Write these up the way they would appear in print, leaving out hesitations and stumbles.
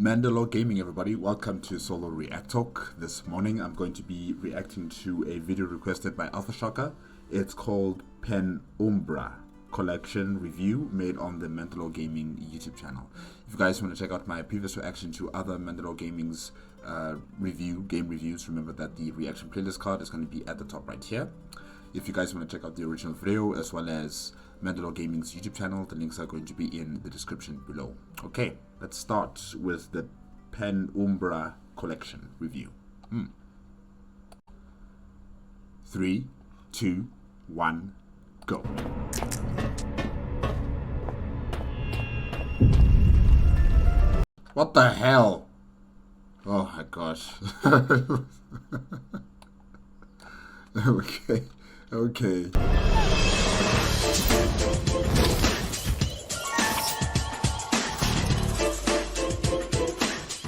MandaloreGaming, everybody. Welcome to solo ReacTalk. This morning I'm going to be reacting to a video requested by Alpha. It's called Penumbra collection review made on the MandaloreGaming YouTube channel. If you guys want to check out my previous reaction to other MandaloreGaming's game reviews, remember that the reaction playlist card is going to be at the top right here. If you guys want to check out the original video as well as MandaloreGaming's YouTube channel, the links are going to be in the description below. Okay, let's start with the Penumbra collection review. 3, 2, 1, go. What the hell? Oh my gosh. Okay.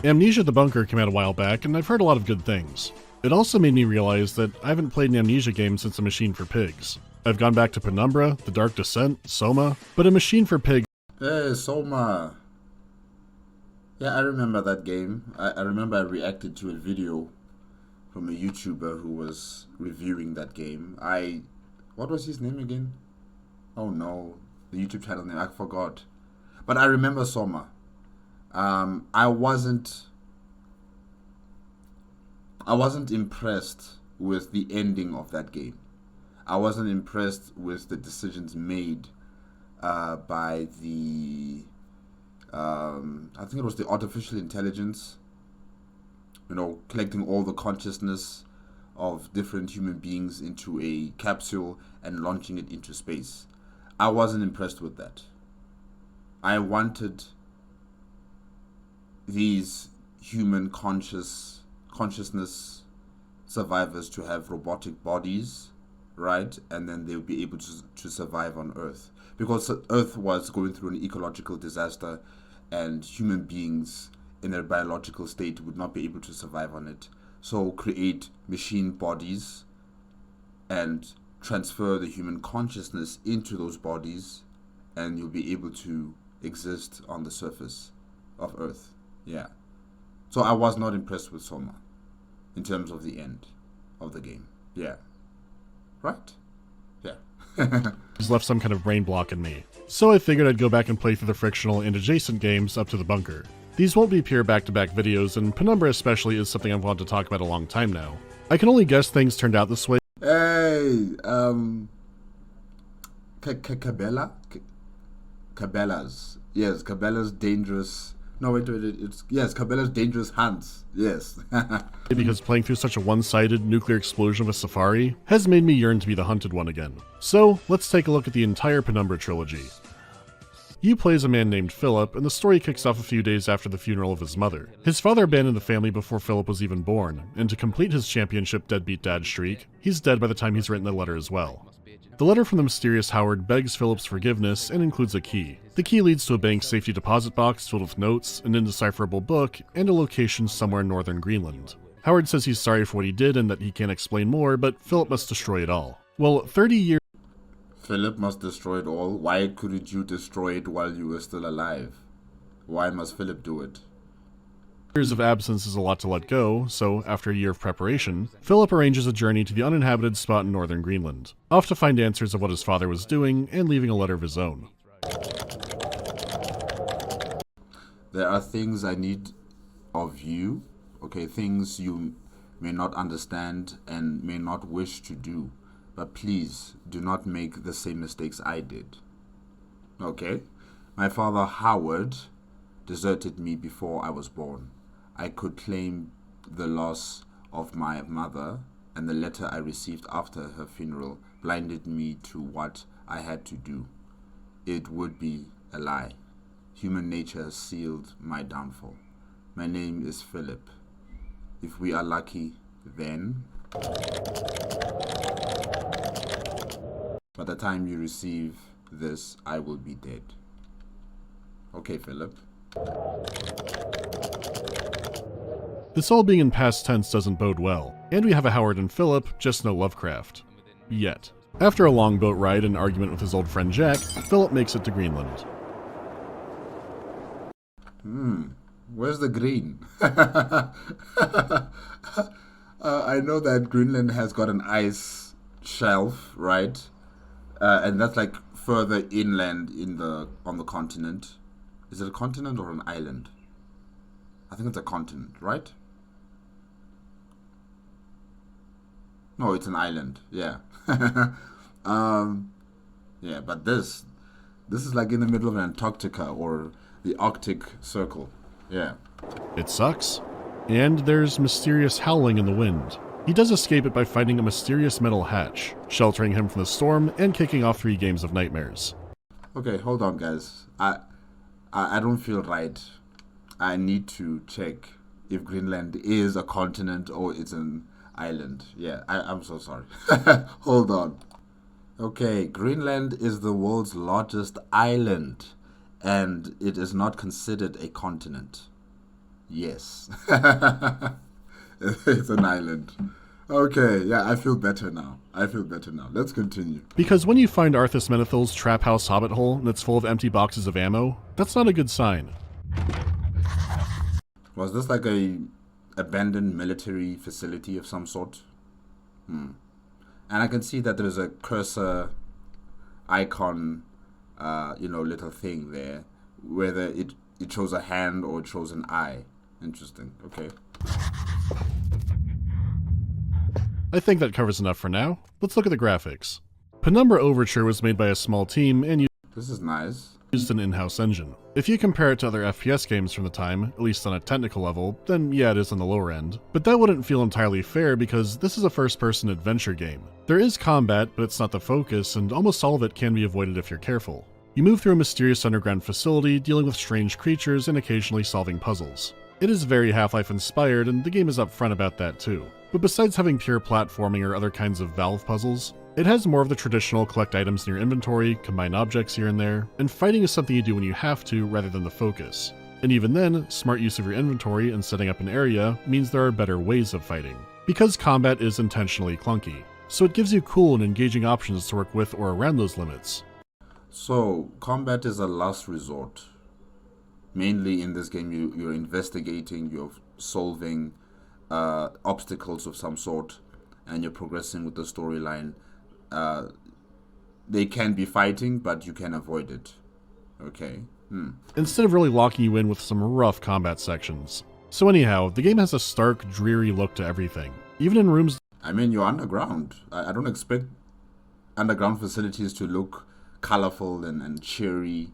Amnesia the Bunker came out a while back, and I've heard a lot of good things. It also made me realize that I haven't played an Amnesia game since A Machine for Pigs. I've gone back to Penumbra, The Dark Descent, Soma, but A Machine for Pigs... Hey, Soma! Yeah, I remember that game. I remember I reacted to a video from a YouTuber who was reviewing that game. What was his name again? Oh no, the YouTube channel name, I forgot. But I remember Soma. I wasn't impressed with the ending of that game. I wasn't impressed with the decisions made by the I think it was the artificial intelligence, collecting all the consciousness of different human beings into a capsule and launching it into space. I wasn't impressed with that. I wanted these human consciousness survivors to have robotic bodies, right? And then they'll be able to survive on Earth, because Earth was going through an ecological disaster and human beings in their biological state would not be able to survive on it. So create machine bodies and transfer the human consciousness into those bodies, and you'll be able to exist on the surface of Earth. Yeah. So I was not impressed with Soma in terms of the end of the game. Yeah. Right? Yeah. He's left some kind of brain block in me. So I figured I'd go back and play through the frictional and adjacent games up to the bunker. These won't be pure back-to-back videos, and Penumbra especially is something I've wanted to talk about a long time now. I can only guess things turned out this way. Hey, Cabela's. Yes, Cabela's dangerous. No, wait, yes, Cabela's dangerous hands. Yes. Because playing through such a one-sided nuclear explosion of a safari has made me yearn to be the hunted one again. So, let's take a look at the entire Penumbra trilogy. You play as a man named Philip, and the story kicks off a few days after the funeral of his mother. His father abandoned the family before Philip was even born, and to complete his championship deadbeat dad streak, he's dead by the time he's written the letter as well. The letter from the mysterious Howard begs Philip's forgiveness and includes a key. The key leads to a bank safety deposit box filled with notes, an indecipherable book, and a location somewhere in northern Greenland. Howard says he's sorry for what he did and that he can't explain more, but Philip must destroy it all. Well, 30 years... Philip must destroy it all? Why couldn't you destroy it while you were still alive? Why must Philip do it? Years of absence is a lot to let go, so after a year of preparation, Philip arranges a journey to the uninhabited spot in northern Greenland, off to find answers of what his father was doing and leaving a letter of his own. There are things I need of you, okay, things you may not understand and may not wish to do, but please do not make the same mistakes I did. Okay? My father Howard deserted me before I was born. I could claim the loss of my mother, and the letter I received after her funeral blinded me to what I had to do. It would be a lie. Human nature has sealed my downfall. My name is Philip. If we are lucky, then... By the time you receive this, I will be dead. Okay, Philip. This all being in past tense doesn't bode well, and we have a Howard and Philip, just no Lovecraft. Yet. After a long boat ride and argument with his old friend Jack, Philip makes it to Greenland. Where's the green? I know that Greenland has got an ice shelf, right? And that's like further inland on the continent. Is it a continent or an island? I think it's a continent, right? No, it's an island. Yeah. um, yeah, but this is like in the middle of Antarctica or the Arctic Circle. Yeah. It sucks. And there's mysterious howling in the wind. He does escape it by finding a mysterious metal hatch, sheltering him from the storm and kicking off 3 games of nightmares. Okay, hold on, guys. I don't feel right. I need to check if Greenland is a continent or it's an island. Yeah, I'm so sorry. Hold on. Okay, Greenland is the world's largest island, and it is not considered a continent. Yes. It's an island. Okay, yeah, I feel better now. Let's continue. Because when you find Arthas Menethil's trap house hobbit hole and it's full of empty boxes of ammo, that's not a good sign. Was this like a abandoned military facility of some sort? And I can see that there's a cursor icon, little thing there, whether it shows a hand or it shows an eye. Interesting. Okay. I think that covers enough for now. Let's look at the graphics. Penumbra Overture was made by a small team and This is nice. used an in-house engine. If you compare it to other FPS games from the time, at least on a technical level, then yeah, it is on the lower end. But that wouldn't feel entirely fair because this is a first-person adventure game. There is combat, but it's not the focus, and almost all of it can be avoided if you're careful. You move through a mysterious underground facility, dealing with strange creatures and occasionally solving puzzles. It is very Half-Life inspired, and the game is upfront about that too. But besides having pure platforming or other kinds of Valve puzzles, it has more of the traditional collect items in your inventory, combine objects here and there, and fighting is something you do when you have to rather than the focus. And even then, smart use of your inventory and setting up an area means there are better ways of fighting. Because combat is intentionally clunky, so it gives you cool and engaging options to work with or around those limits. So, combat is a last resort. Mainly in this game, you're investigating, you're solving obstacles of some sort, and you're progressing with the storyline. They can be fighting, but you can avoid it. Okay. Instead of really locking you in with some rough combat sections. So anyhow, the game has a stark, dreary look to everything. Even in rooms... I mean, you're underground. I don't expect underground facilities to look colorful and cheery.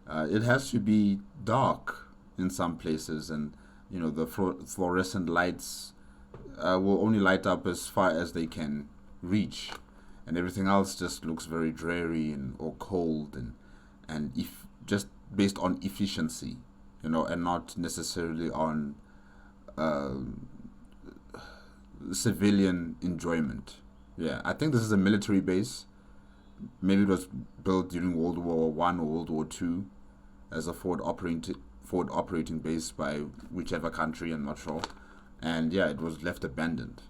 It has to be dark in some places, and the fluorescent lights will only light up as far as they can reach, and everything else just looks very dreary or cold and if just based on efficiency, and not necessarily on civilian enjoyment. Yeah, I think this is a military base. Maybe it was built during World War I or World War II as a forward operating base by whichever country, I'm not sure. And yeah, it was left abandoned.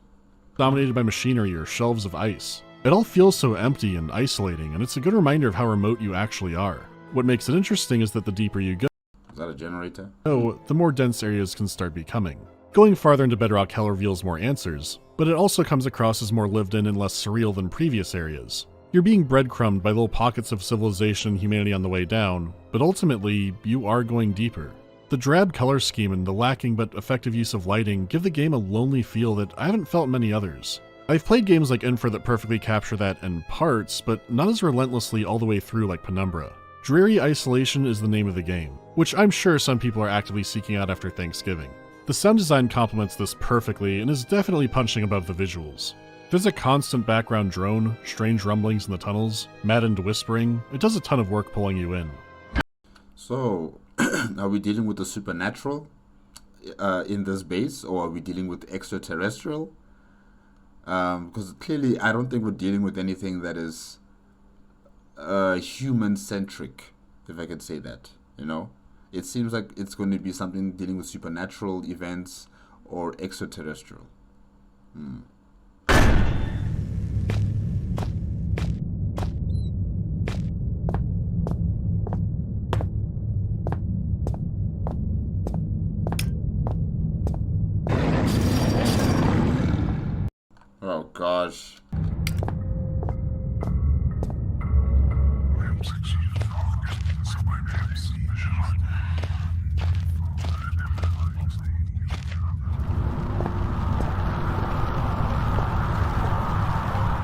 Dominated by machinery or shelves of ice. It all feels so empty and isolating, and it's a good reminder of how remote you actually are. What makes it interesting is that the deeper you go, Is that a generator? the more dense areas can start becoming. Going farther into Bedrock Hell reveals more answers, but it also comes across as more lived in and less surreal than previous areas. You're being breadcrumbed by little pockets of civilization and humanity on the way down, but ultimately, you are going deeper. The drab color scheme and the lacking but effective use of lighting give the game a lonely feel that I haven't felt in many others. I've played games like Infer that perfectly capture that in parts, but not as relentlessly all the way through like Penumbra. Dreary isolation is the name of the game, which I'm sure some people are actively seeking out after Thanksgiving. The sound design complements this perfectly and is definitely punching above the visuals. There's a constant background drone, strange rumblings in the tunnels, maddened whispering. It does a ton of work pulling you in. So, are we dealing with the supernatural in this base, or are we dealing with extraterrestrial? Because clearly I don't think we're dealing with anything that is human-centric, if I could say that, It seems like it's going to be something dealing with supernatural events or extraterrestrial. Oh gosh.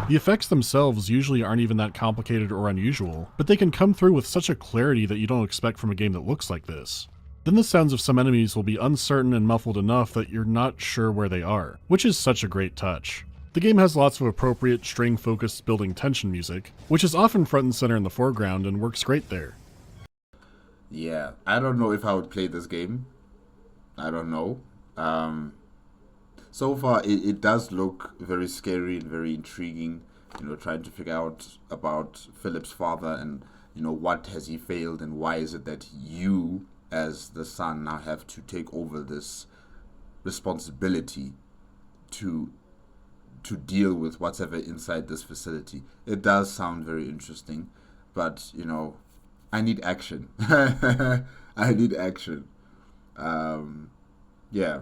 The effects themselves usually aren't even that complicated or unusual, but they can come through with such a clarity that you don't expect from a game that looks like this. Then the sounds of some enemies will be uncertain and muffled enough that you're not sure where they are, which is such a great touch. The game has lots of appropriate string-focused building tension music, which is often front and center in the foreground and works great there. Yeah, I don't know if I would play this game. I don't know. So far, it does look very scary and very intriguing, trying to figure out about Philip's father and, what has he failed and why is it that you, as the son, now have to take over this responsibility to deal with whatever inside this facility. It does sound very interesting, but, I need action. I need action. Yeah.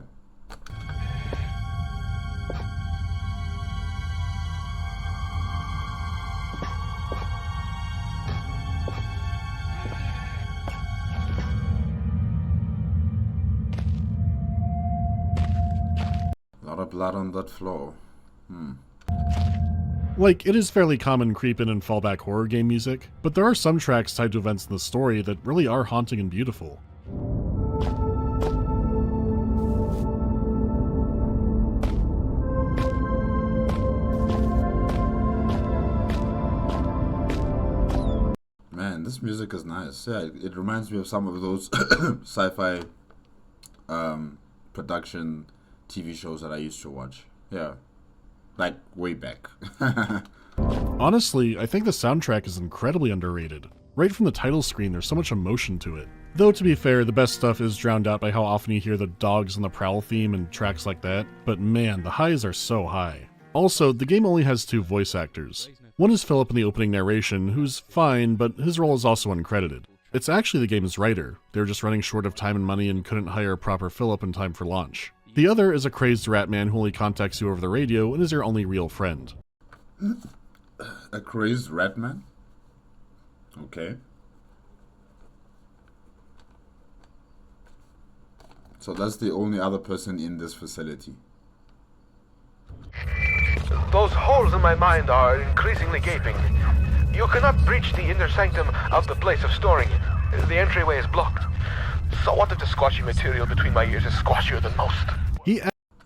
A lot of blood on that floor. Like, it is fairly common creep-in and fallback horror game music, but there are some tracks tied to events in the story that really are haunting and beautiful. Man, this music is nice. Yeah, it reminds me of some of those sci-fi production TV shows that I used to watch. Yeah. Like, way back. Honestly, I think the soundtrack is incredibly underrated. Right from the title screen, there's so much emotion to it. Though, to be fair, the best stuff is drowned out by how often you hear the Dogs on the Prowl theme and tracks like that, but man, the highs are so high. Also, the game only has 2 voice actors. One is Philip in the opening narration, who's fine, but his role is also uncredited. It's actually the game's writer. They were just running short of time and money and couldn't hire a proper Philip in time for launch. The other is a crazed rat man who only contacts you over the radio and is your only real friend. A crazed rat man? Okay. So that's the only other person in this facility. Those holes in my mind are increasingly gaping. You cannot breach the inner sanctum of the place of storing. The entryway is blocked. So what if the squashy material between my ears is squashier than most? He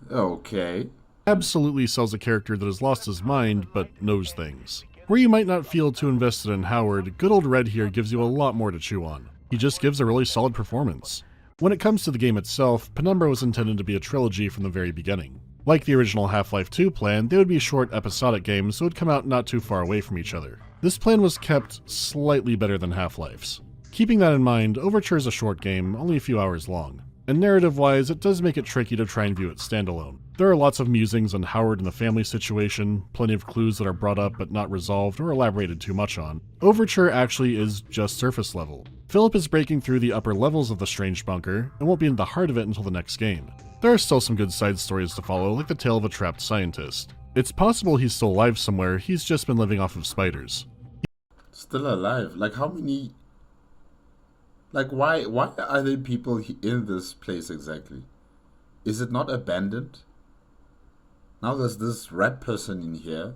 Okay. absolutely sells a character that has lost his mind, but knows things. Where you might not feel too invested in Howard, good old Red here gives you a lot more to chew on. He just gives a really solid performance. When it comes to the game itself, Penumbra was intended to be a trilogy from the very beginning. Like the original Half-Life 2 plan, they would be short episodic games that would come out not too far away from each other. This plan was kept slightly better than Half-Life's. Keeping that in mind, Overture is a short game, only a few hours long. And narrative-wise, it does make it tricky to try and view it standalone. There are lots of musings on Howard and the family situation, plenty of clues that are brought up but not resolved or elaborated too much on. Overture actually is just surface level. Philip is breaking through the upper levels of the strange bunker, and won't be in the heart of it until the next game. There are still some good side stories to follow, like the tale of a trapped scientist. It's possible he's still alive somewhere, he's just been living off of spiders. Still alive? Like how many... Like why are there people in this place exactly? Is it not abandoned? Now there's this rat person in here,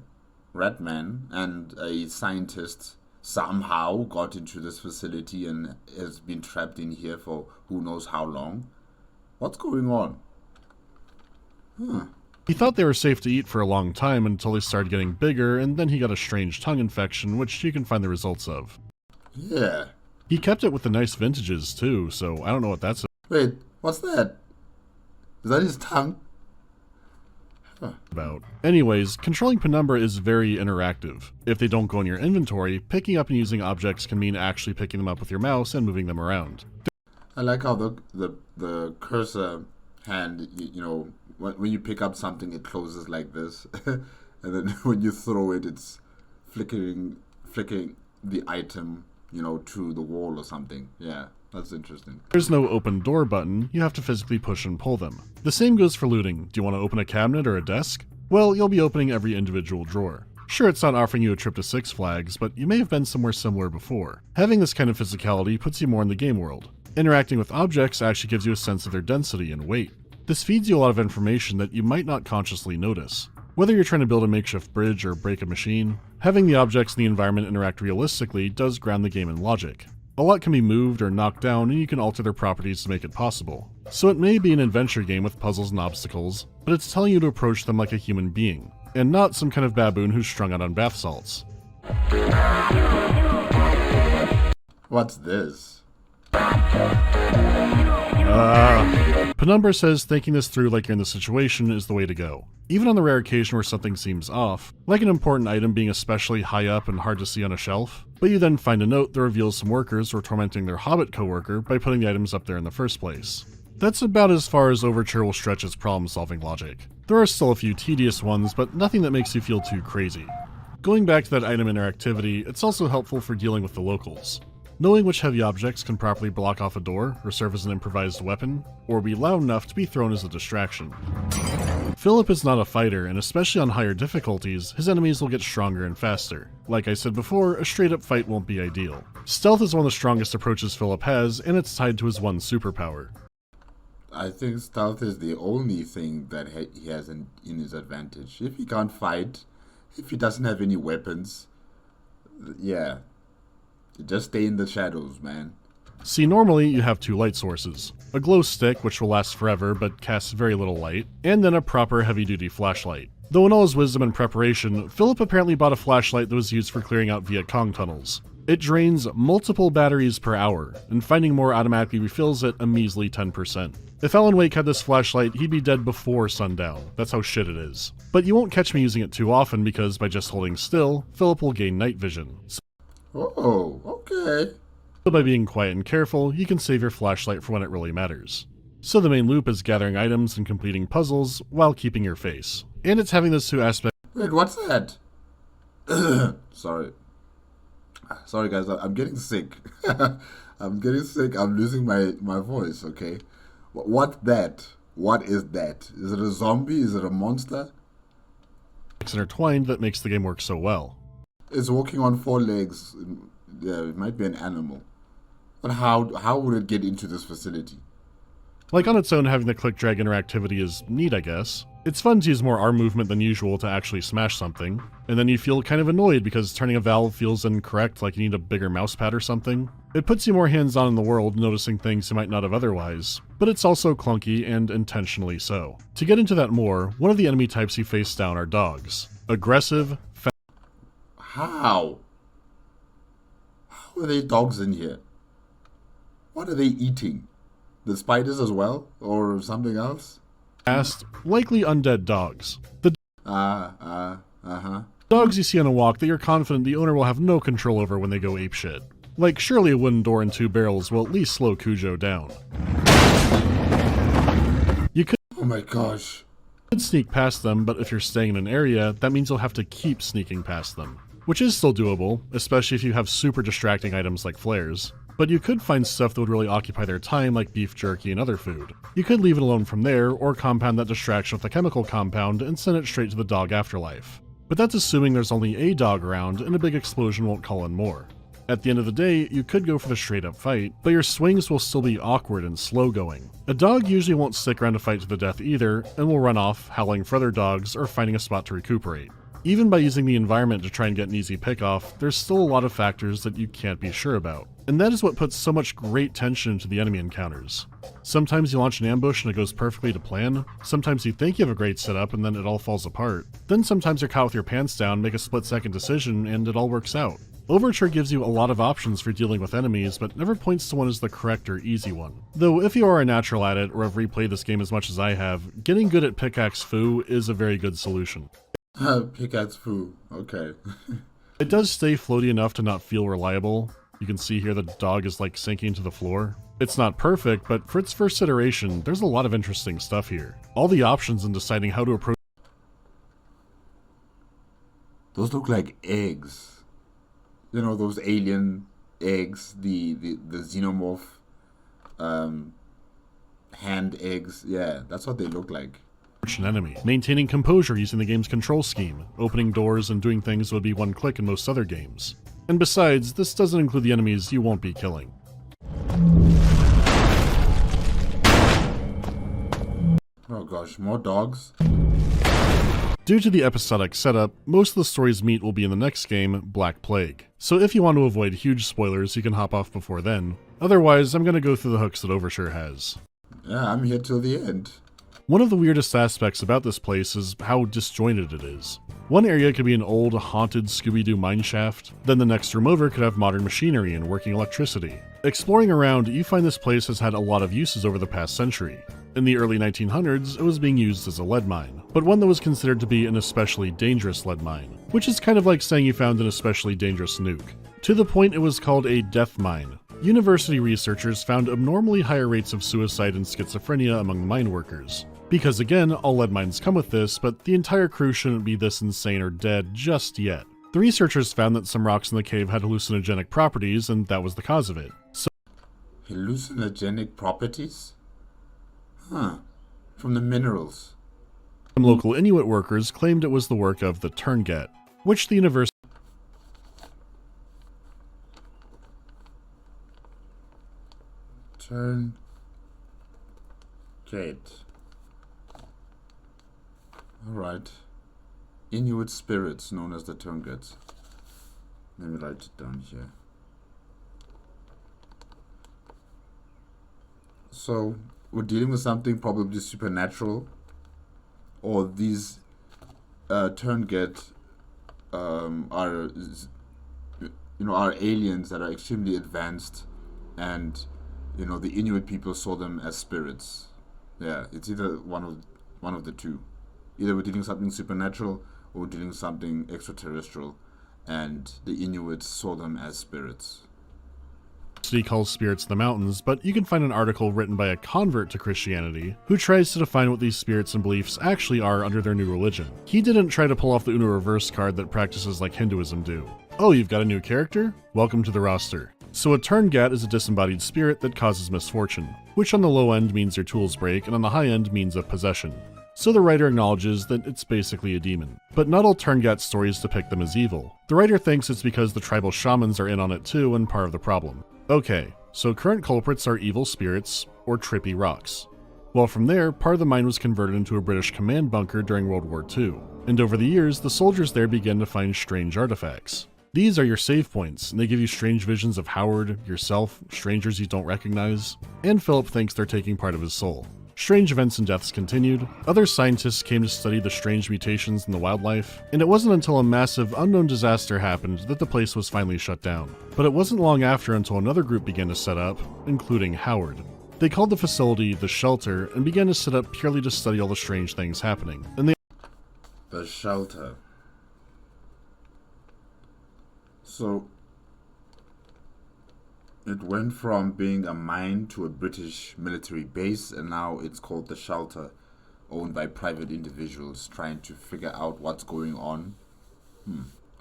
rat man, and a scientist somehow got into this facility and has been trapped in here for who knows how long. What's going on? He thought they were safe to eat for a long time until they started getting bigger, and then he got a strange tongue infection, which you can find the results of. Yeah. He kept it with the nice vintages too, so I don't know what that's Wait, what's that? Is that his tongue? about. Anyways, controlling Penumbra is very interactive. If they don't go in your inventory, picking up and using objects can mean actually picking them up with your mouse and moving them around. I like how the cursor hand, when you pick up something, it closes like this, and then when you throw it, it's flicking the item, to the wall or something. Yeah, that's interesting. There's no open door button, you have to physically push and pull them. The same goes for looting. Do you want to open a cabinet or a desk? Well, you'll be opening every individual drawer. Sure, it's not offering you a trip to Six Flags, but you may have been somewhere similar before. Having this kind of physicality puts you more in the game world. Interacting with objects actually gives you a sense of their density and weight. This feeds you a lot of information that you might not consciously notice. Whether you're trying to build a makeshift bridge or break a machine, having the objects in the environment interact realistically does ground the game in logic. A lot can be moved or knocked down, and you can alter their properties to make it possible. So it may be an adventure game with puzzles and obstacles, but it's telling you to approach them like a human being, and not some kind of baboon who's strung out on bath salts. What's this? Penumbra says thinking this through like you're in the situation is the way to go. Even on the rare occasion where something seems off, like an important item being especially high up and hard to see on a shelf, but you then find a note that reveals some workers were tormenting their hobbit coworker by putting the items up there in the first place. That's about as far as Overture will stretch its problem-solving logic. There are still a few tedious ones, but nothing that makes you feel too crazy. Going back to that item interactivity, it's also helpful for dealing with the locals. Knowing which heavy objects can properly block off a door or serve as an improvised weapon, or be loud enough to be thrown as a distraction. Philip is not a fighter, and especially on higher difficulties, his enemies will get stronger and faster. Like I said before, a straight-up fight won't be ideal. Stealth is one of the strongest approaches Philip has, and it's tied to his one superpower. I think stealth is the only thing that he has in his advantage. If he can't fight, if he doesn't have any weapons, yeah, just stay in the shadows, man. See, normally you have two light sources. A glow stick, which will last forever but casts very little light, and then a proper heavy-duty flashlight. Though in all his wisdom and preparation, Philip apparently bought a flashlight that was used for clearing out Viet Cong tunnels. It drains multiple batteries per hour, and finding more automatically refills it a measly 10%. If Alan Wake had this flashlight, he'd be dead before sundown. That's how shit it is. But you won't catch me using it too often because by just holding still, Philip will gain night vision. Oh, okay. So by being quiet and careful, you can save your flashlight for when it really matters. So the main loop is gathering items and completing puzzles while keeping your face. And it's having those two aspects. Wait, what's that? Sorry guys, I'm getting sick. I'm getting sick, I'm losing my voice, okay? What's that? What is that? Is it a zombie? Is it a monster? Intertwined that makes the game work so well. It's walking on four legs. Yeah, it might be an animal. But how would it get into this facility? Like on its own, having the click-drag interactivity is neat, I guess. It's fun to use more arm movement than usual to actually smash something, and then you feel kind of annoyed because turning a valve feels incorrect, like you need a bigger mouse pad or something. It puts you more hands-on in the world, noticing things you might not have otherwise, but it's also clunky and intentionally so. To get into that more, one of the enemy types you face down are dogs. Aggressive, How? How are there dogs in here? What are they eating? The spiders as well? Or something else? fast, likely undead dogs. The dogs you see on a walk that you're confident the owner will have no control over when they go apeshit. Like, surely a wooden door and two barrels will at least slow Cujo down. You could Oh my gosh. sneak past them, but if you're staying in an area, that means you'll have to keep sneaking past them. Which is still doable, especially if you have super distracting items like flares. But you could find stuff that would really occupy their time, like beef jerky and other food. You could leave it alone from there, or compound that distraction with a chemical compound and send it straight to the dog afterlife. But that's assuming there's only a dog around, and a big explosion won't call in more. At the end of the day, you could go for the straight up fight, but your swings will still be awkward and slow going. A dog usually won't stick around to fight to the death either, and will run off, howling for other dogs, or finding a spot to recuperate. Even by using the environment to try and get an easy pick-off, there's still a lot of factors that you can't be sure about. And that is what puts so much great tension into the enemy encounters. Sometimes you launch an ambush and it goes perfectly to plan, sometimes you think you have a great setup and then it all falls apart. Then sometimes you're caught with your pants down, make a split-second decision, and it all works out. Overture gives you a lot of options for dealing with enemies, but never points to one as the correct or easy one. Though if you are a natural at it, or have replayed this game as much as I have, getting good at pickaxe foo is a very good solution. Pickaxe foo, okay. It does stay floaty enough to not feel reliable. You can see here the dog is like sinking to the floor. It's not perfect, but for its first iteration, there's a lot of interesting stuff here. All the options in deciding how to approach. Those look like eggs. You know, those alien eggs, the xenomorph hand eggs. Yeah, that's what they look like. an enemy, maintaining composure using the game's control scheme, opening doors and doing things that would be one click in most other games. And besides, this doesn't include the enemies you won't be killing. Oh gosh, more dogs? Due to the episodic setup, most of the story's meat will be in the next game, Black Plague. So if you want to avoid huge spoilers, you can hop off before then. Otherwise, I'm gonna go through the hooks that Overture has. Yeah, I'm here till the end. One of the weirdest aspects about this place is how disjointed it is. One area could be an old, haunted Scooby-Doo mineshaft, then the next room over could have modern machinery and working electricity. Exploring around, you find this place has had a lot of uses over the past century. In the early 1900s, it was being used as a lead mine, but one that was considered to be an especially dangerous lead mine, which is kind of like saying you found an especially dangerous nuke. To the point it was called a death mine. University researchers found abnormally higher rates of suicide and schizophrenia among the mine workers. Because again, all lead mines come with this, but the entire crew shouldn't be this insane or dead just yet. The researchers found that some rocks in the cave had hallucinogenic properties, and that was the cause of it. So, hallucinogenic properties? Huh. From the minerals. some local Inuit workers claimed it was the work of the Tuurngait, which the university Tuurngait. Alright. Inuit spirits known as the Tuurngait. Let me write it down here. So, we're dealing with something probably supernatural, or these Tuurngait are aliens that are extremely advanced, and the Inuit people saw them as spirits. Yeah, it's either one of the two. Either we're dealing with something supernatural or we're dealing with something extraterrestrial, and the Inuits saw them as spirits. calls spirits the mountains, but you can find an article written by a convert to Christianity who tries to define what these spirits and beliefs actually are under their new religion. He didn't try to pull off the Uno reverse card that practices like Hinduism do. Oh, you've got a new character? Welcome to the roster. So a Tuurngait is a disembodied spirit that causes misfortune, which on the low end means your tools break and on the high end means a possession. So the writer acknowledges that it's basically a demon. But not all Tuurngait stories depict them as evil. The writer thinks it's because the tribal shamans are in on it too and part of the problem. Okay, so current culprits are evil spirits or trippy rocks. Well, from there, part of the mine was converted into a British command bunker during World War II, and over the years, the soldiers there began to find strange artifacts. These are your save points, and they give you strange visions of Howard, yourself, strangers you don't recognize, and Philip thinks they're taking part of his soul. Strange events and deaths continued, other scientists came to study the strange mutations in the wildlife, and it wasn't until a massive unknown disaster happened that the place was finally shut down. But it wasn't long after until another group began to set up, including Howard. They called the facility the Shelter and began to set up purely to study all the strange things happening. And The Shelter. So, it went from being a mine to a British military base, and now it's called the Shelter, owned by private individuals trying to figure out what's going on.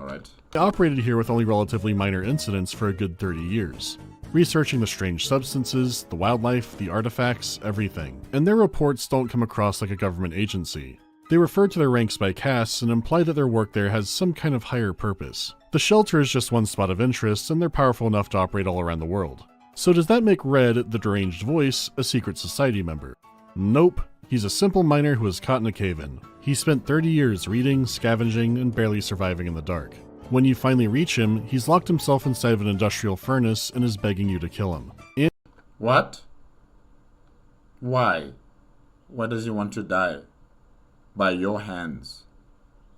Alright. They operated here with only relatively minor incidents for a good 30 years, researching the strange substances, the wildlife, the artifacts, everything. And their reports don't come across like a government agency. They refer to their ranks by castes and imply that their work there has some kind of higher purpose. The Shelter is just one spot of interest, and they're powerful enough to operate all around the world. So does that make Red, the deranged voice, a secret society member? Nope. He's a simple miner who was caught in a cave-in. He spent 30 years reading, scavenging, and barely surviving in the dark. When you finally reach him, he's locked himself inside of an industrial furnace and is begging you to kill him. What? Why? Why does he want to die? By your hands.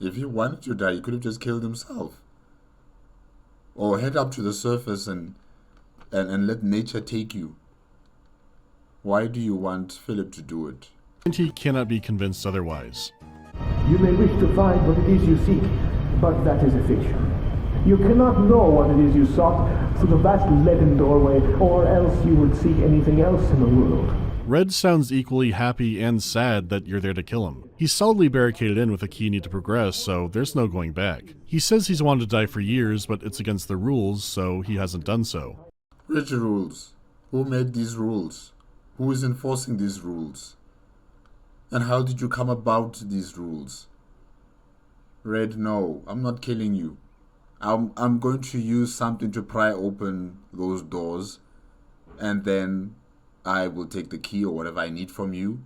If he wanted to die, he could have just killed himself. Or head up to the surface and let nature take you. Why do you want Philip to do it? And he cannot be convinced otherwise. You may wish to find what it is you seek, but that is a fiction. You cannot know what it is you sought through the vast leaden doorway, or else you would seek anything else in the world. Red sounds equally happy and sad that you're there to kill him. He's solidly barricaded in with a key need to progress, so there's no going back. He says he's wanted to die for years, but it's against the rules, so he hasn't done so. Which rules? Who made these rules? Who is enforcing these rules? And how did you come about these rules? Red, no, I'm not killing you. I'm going to use something to pry open those doors, and then I will take the key or whatever I need from you,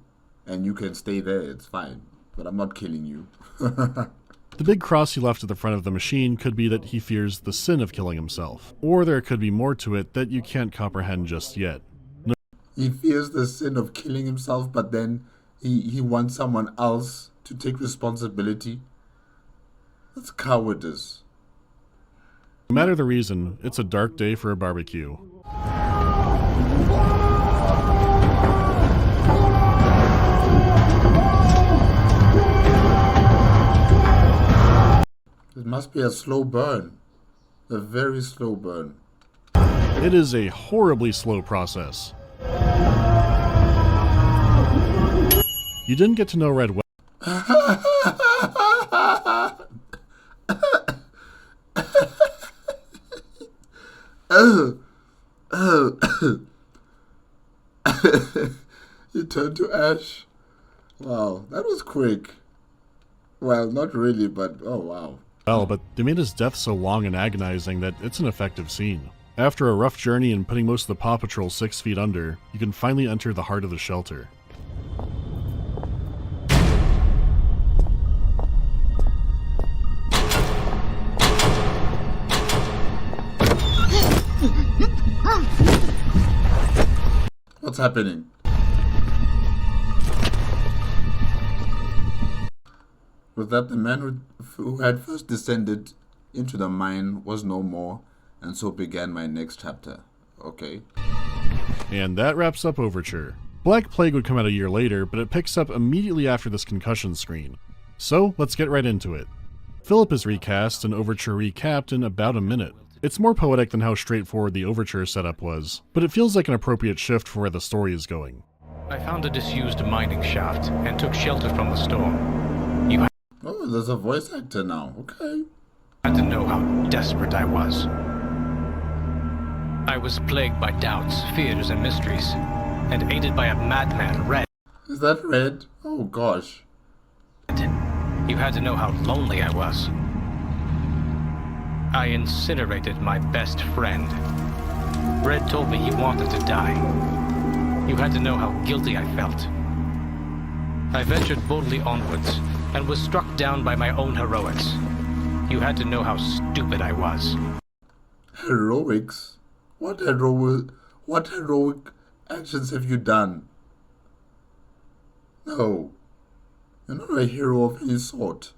and you can stay there, it's fine. But I'm not killing you. The big cross he left at the front of the machine could be that he fears the sin of killing himself, or there could be more to it that you can't comprehend just yet. He fears the sin of killing himself, but then he wants someone else to take responsibility. That's cowardice. No matter the reason, it's a dark day for a barbecue. It must be a slow burn. A very slow burn. It is a horribly slow process. You didn't get to know Red well. You turned to ash. Wow, that was quick. Well, not really, but oh wow. Well, but they made his death so long and agonizing that it's an effective scene. After a rough journey and putting most of the Paw Patrol 6 feet under, you can finally enter the heart of the shelter. What's happening? Was that the man who had first descended into the mine was no more, and so began my next chapter. Okay. And that wraps up Overture. Black Plague would come out a year later, but it picks up immediately after this concussion screen. So, let's get right into it. Philip is recast and Overture recapped in about a minute. It's more poetic than how straightforward the Overture setup was, but it feels like an appropriate shift for where the story is going. I found a disused mining shaft and took shelter from the storm. You Oh, there's a voice actor now. Okay. had to know how desperate I was. I was plagued by doubts, fears, and mysteries, and aided by a madman, Red. Is that Red? Oh gosh. You had to know how lonely I was. I incinerated my best friend. Red told me he wanted to die. You had to know how guilty I felt. I ventured boldly onwards, and was struck down by my own heroics. You had to know how stupid I was. Heroics? What heroic actions have you done? No. You're not a hero of any sort.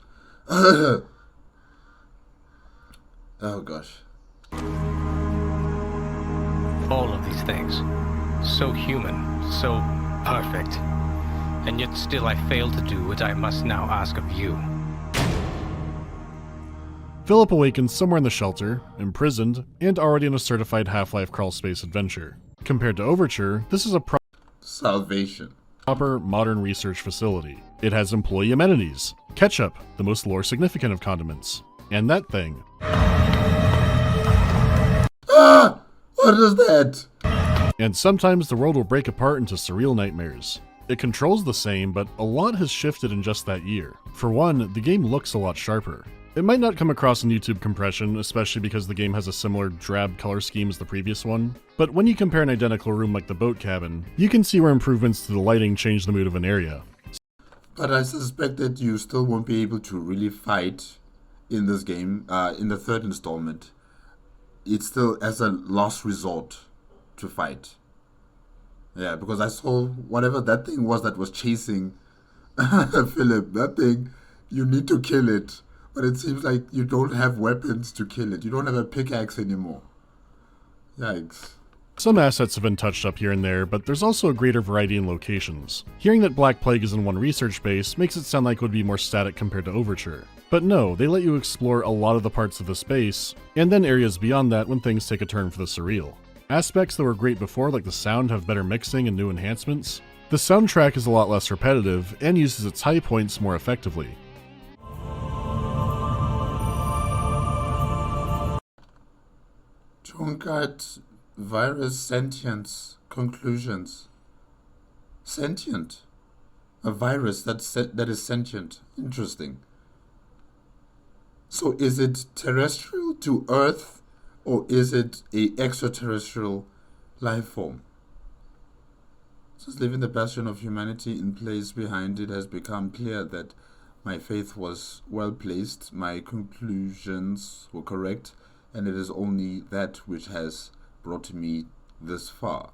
Oh gosh. All of these things. So human, so perfect. And yet still I fail to do what I must now ask of you. Philip awakens somewhere in the shelter, imprisoned, and already in a certified Half-Life crawl space adventure. Compared to Overture, this is a Salvation. proper modern research facility. It has employee amenities, ketchup, the most lore-significant of condiments, and that thing. Ah! What is that? And sometimes the world will break apart into surreal nightmares. It controls the same, but a lot has shifted in just that year. For one, the game looks a lot sharper. It might not come across in YouTube compression, especially because the game has a similar drab color scheme as the previous one, but when you compare an identical room like the boat cabin, you can see where improvements to the lighting change the mood of an area. But I suspect that you still won't be able to really fight in this game, in the third installment. It's still as a last resort to fight. Yeah, because I saw whatever that thing was that was chasing Philip. That thing, you need to kill it. But it seems like you don't have weapons to kill it. You don't have a pickaxe anymore. Yikes. Some assets have been touched up here and there, but there's also a greater variety in locations. Hearing that Black Plague is in one research base makes it sound like it would be more static compared to Overture. But no, they let you explore a lot of the parts of the space, and then areas beyond that when things take a turn for the surreal. Aspects that were great before, like the sound, have better mixing and new enhancements. The soundtrack is a lot less repetitive, and uses its high points more effectively. Tuurngait virus sentience conclusions. Sentient? A virus that is sentient. Interesting. So is it terrestrial to Earth, or is it a extraterrestrial life form? Since leaving the bastion of humanity in place behind, it has become clear that my faith was well placed, my conclusions were correct, and it is only that which has brought me this far.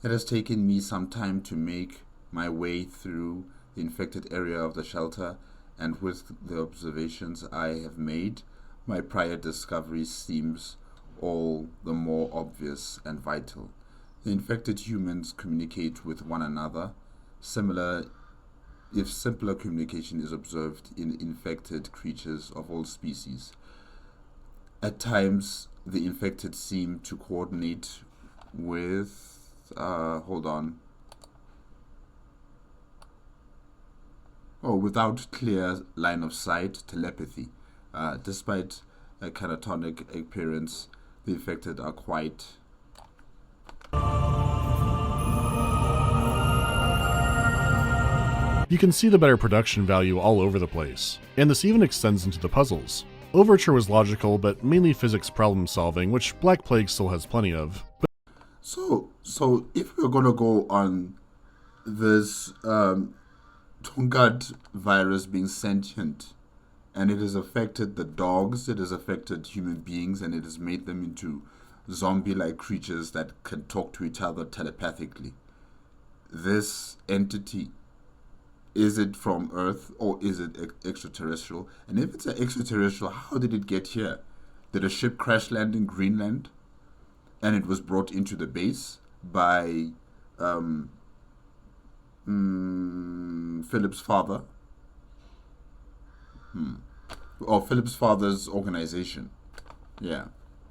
It has taken me some time to make my way through the infected area of the shelter, and with the observations I have made, my prior discovery seems all the more obvious and vital. The infected humans communicate with one another. Simpler communication is observed in infected creatures of all species. At times, the infected seem to coordinate with, without clear line of sight, telepathy. Despite a catatonic appearance, the infected are quite You can see the better production value all over the place, and this even extends into the puzzles. Overture was logical, but mainly physics problem solving, which Black Plague still has plenty of. So if we're gonna go on this Tuurngait virus being sentient, and it has affected the dogs, it has affected human beings, and it has made them into zombie-like creatures that can talk to each other telepathically. This entity, is it from Earth or is it extraterrestrial? And if it's an extraterrestrial, how did it get here? Did a ship crash land in Greenland and it was brought into the base by Philip's father? Or Philip's father's organization. Yeah.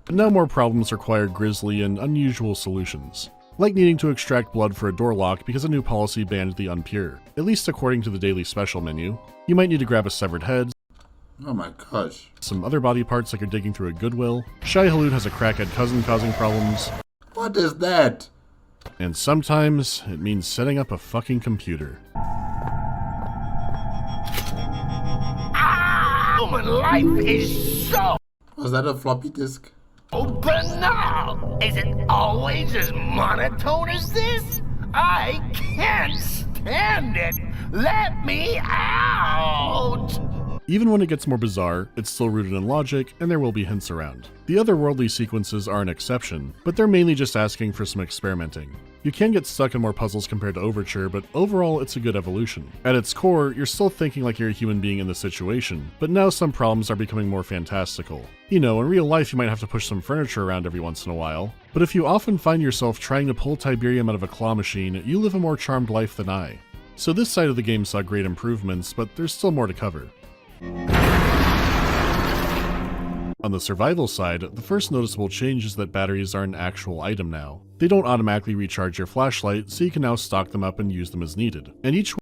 Now more problems require grisly and unusual solutions, like needing to extract blood for a door lock because a new policy banned the unpure, at least according to the daily special menu. You might need to grab a severed head, Oh my gosh. some other body parts like you're digging through a Goodwill, Shai Halud has a crackhead cousin causing problems, What is that? and sometimes it means setting up a fucking computer. Human life is so Was that a floppy disk? banal. Is it always as monotone as this? I can't stand it. Let me out. Even when it gets more bizarre, it's still rooted in logic, and there will be hints around. The otherworldly sequences are an exception, but they're mainly just asking for some experimenting. You can get stuck in more puzzles compared to Overture, but overall it's a good evolution. At its core, you're still thinking like you're a human being in the situation, but now some problems are becoming more fantastical. You know, in real life you might have to push some furniture around every once in a while, but if you often find yourself trying to pull Tiberium out of a claw machine, you live a more charmed life than I. So this side of the game saw great improvements, but there's still more to cover. On the survival side, the first noticeable change is that batteries are an actual item now. They don't automatically recharge your flashlight, so you can now stock them up and use them as needed. And each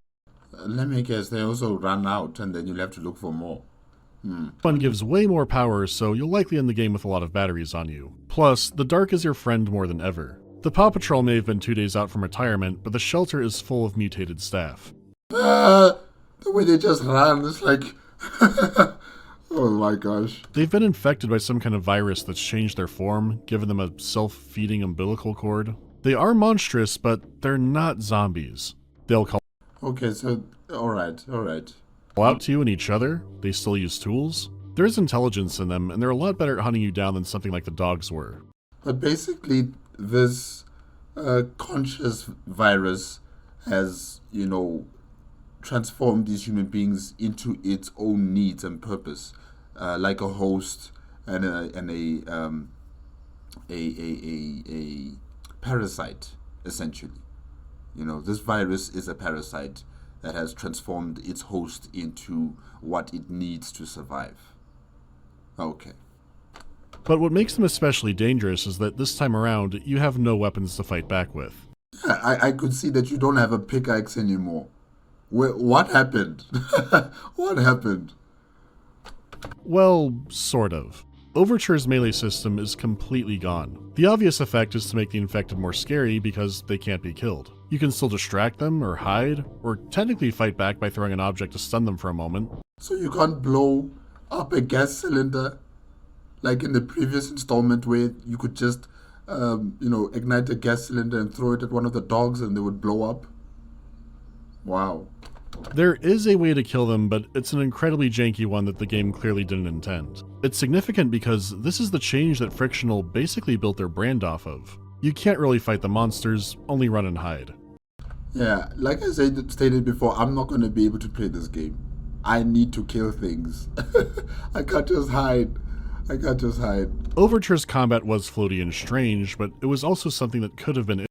Let me guess, they also run out and then you'll have to look for more. one gives way more power, so you'll likely end the game with a lot of batteries on you. Plus, the dark is your friend more than ever. The Paw Patrol may have been 2 days out from retirement, but the shelter is full of mutated staff. The way they just run, it's like... Oh my gosh. They've been infected by some kind of virus that's changed their form, given them a self-feeding umbilical cord. They are monstrous, but they're not zombies. They'll call Okay, so... Alright. out to you and each other. They still use tools. There is intelligence in them, and they're a lot better at hunting you down than something like the dogs were. But basically, this conscious virus has, transformed these human beings into its own needs and purpose, like a host and a parasite, essentially. This virus is a parasite that has transformed its host into what it needs to survive. Okay. But what makes them especially dangerous is that this time around, you have no weapons to fight back with. I could see that you don't have a pickaxe anymore. What happened? What happened? Well, sort of. Overture's melee system is completely gone. The obvious effect is to make the infected more scary because they can't be killed. You can still distract them or hide, or technically fight back by throwing an object to stun them for a moment. So you can't blow up a gas cylinder like in the previous installment where you could just, ignite a gas cylinder and throw it at one of the dogs and they would blow up? Wow. There is a way to kill them, but it's an incredibly janky one that the game clearly didn't intend. It's significant because this is the change that Frictional basically built their brand off of. You can't really fight the monsters, only run and hide. Yeah, like I stated before, I'm not going to be able to play this game. I need to kill things. I can't just hide. Overture's combat was floaty and strange, but it was also something that could have been.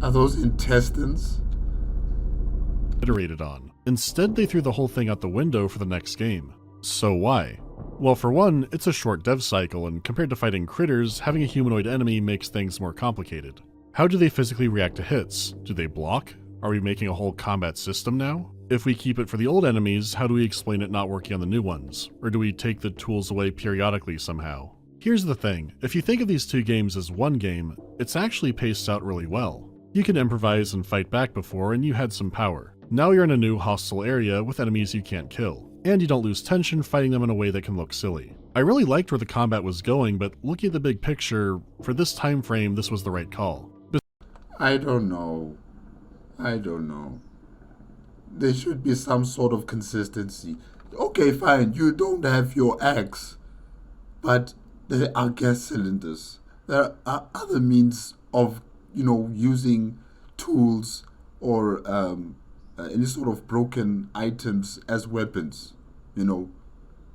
Are those intestines? Iterated on. Instead, they threw the whole thing out the window for the next game. So why? Well, for one, it's a short dev cycle, and compared to fighting critters, having a humanoid enemy makes things more complicated. How do they physically react to hits? Do they block? Are we making a whole combat system now? If we keep it for the old enemies, how do we explain it not working on the new ones? Or do we take the tools away periodically somehow? Here's the thing, if you think of these two games as one game, it's actually paced out really well. You can improvise and fight back before, and you had some power. Now you're in a new hostile area with enemies you can't kill, and you don't lose tension fighting them in a way that can look silly. I really liked where the combat was going, but looking at the big picture, for this time frame, this was the right call. I don't know. There should be some sort of consistency. Okay, fine, you don't have your axe, but there are gas cylinders. There are other means of, using tools or any sort of broken items as weapons.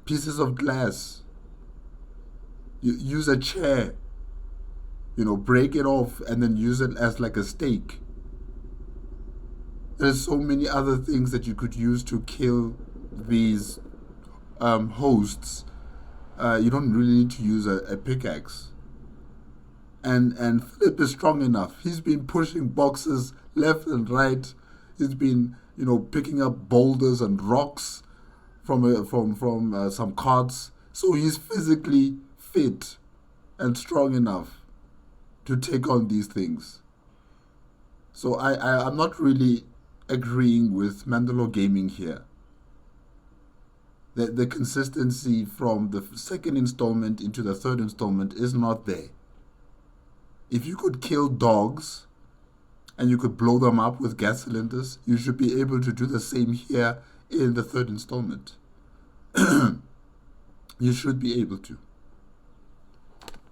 Pieces of glass. You use a chair. Break it off and then use it as like a stake. There's so many other things that you could use to kill these hosts. You don't really need to use a pickaxe. And Philip is strong enough. He's been pushing boxes left and right. He's been, picking up boulders and rocks from some carts. So he's physically fit and strong enough to take on these things. So I'm not really agreeing with MandaloreGaming here. The consistency from the second installment into the third installment is not there. If you could kill dogs and you could blow them up with gas cylinders, you should be able to do the same here in the third installment. You should be able to.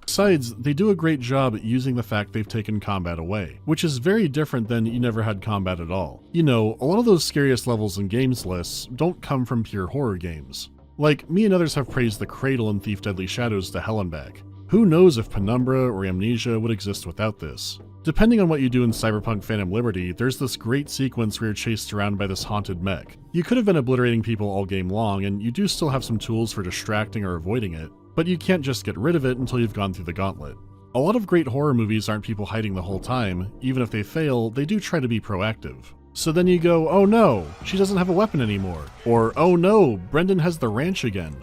Besides, they do a great job at using the fact they've taken combat away, which is very different than you never had combat at all. A lot of those scariest levels in games lists don't come from pure horror games. Like, me and others have praised the Cradle in Thief Deadly Shadows to hell and back. Who knows if Penumbra or Amnesia would exist without this? Depending on what you do in Cyberpunk Phantom Liberty, there's this great sequence where you're chased around by this haunted mech. You could have been obliterating people all game long, and you do still have some tools for distracting or avoiding it, but you can't just get rid of it until you've gone through the gauntlet. A lot of great horror movies aren't people hiding the whole time. Even if they fail, they do try to be proactive. So then you go, oh no, she doesn't have a weapon anymore. Or, oh no, Brendan has the ranch again.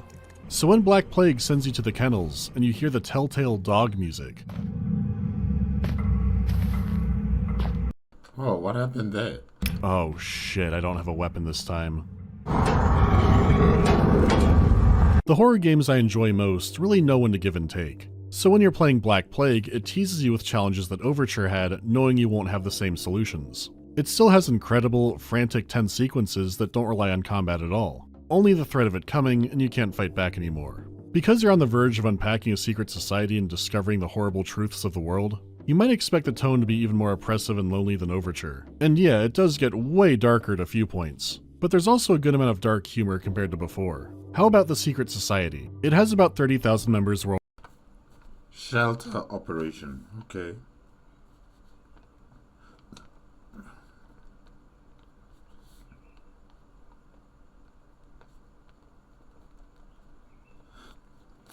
So when Black Plague sends you to the kennels, and you hear the telltale dog music. Oh, what happened there? Oh shit, I don't have a weapon this time. The horror games I enjoy most really know when to give and take. So when you're playing Black Plague, it teases you with challenges that Overture had, knowing you won't have the same solutions. It still has incredible, frantic, tense sequences that don't rely on combat at all. Only the threat of it coming, and you can't fight back anymore. Because you're on the verge of unpacking a secret society and discovering the horrible truths of the world, you might expect the tone to be even more oppressive and lonely than Overture. And yeah, it does get way darker at a few points. But there's also a good amount of dark humor compared to before. How about the Secret Society? It has about 30,000 members worldwide. Shelter operation, okay.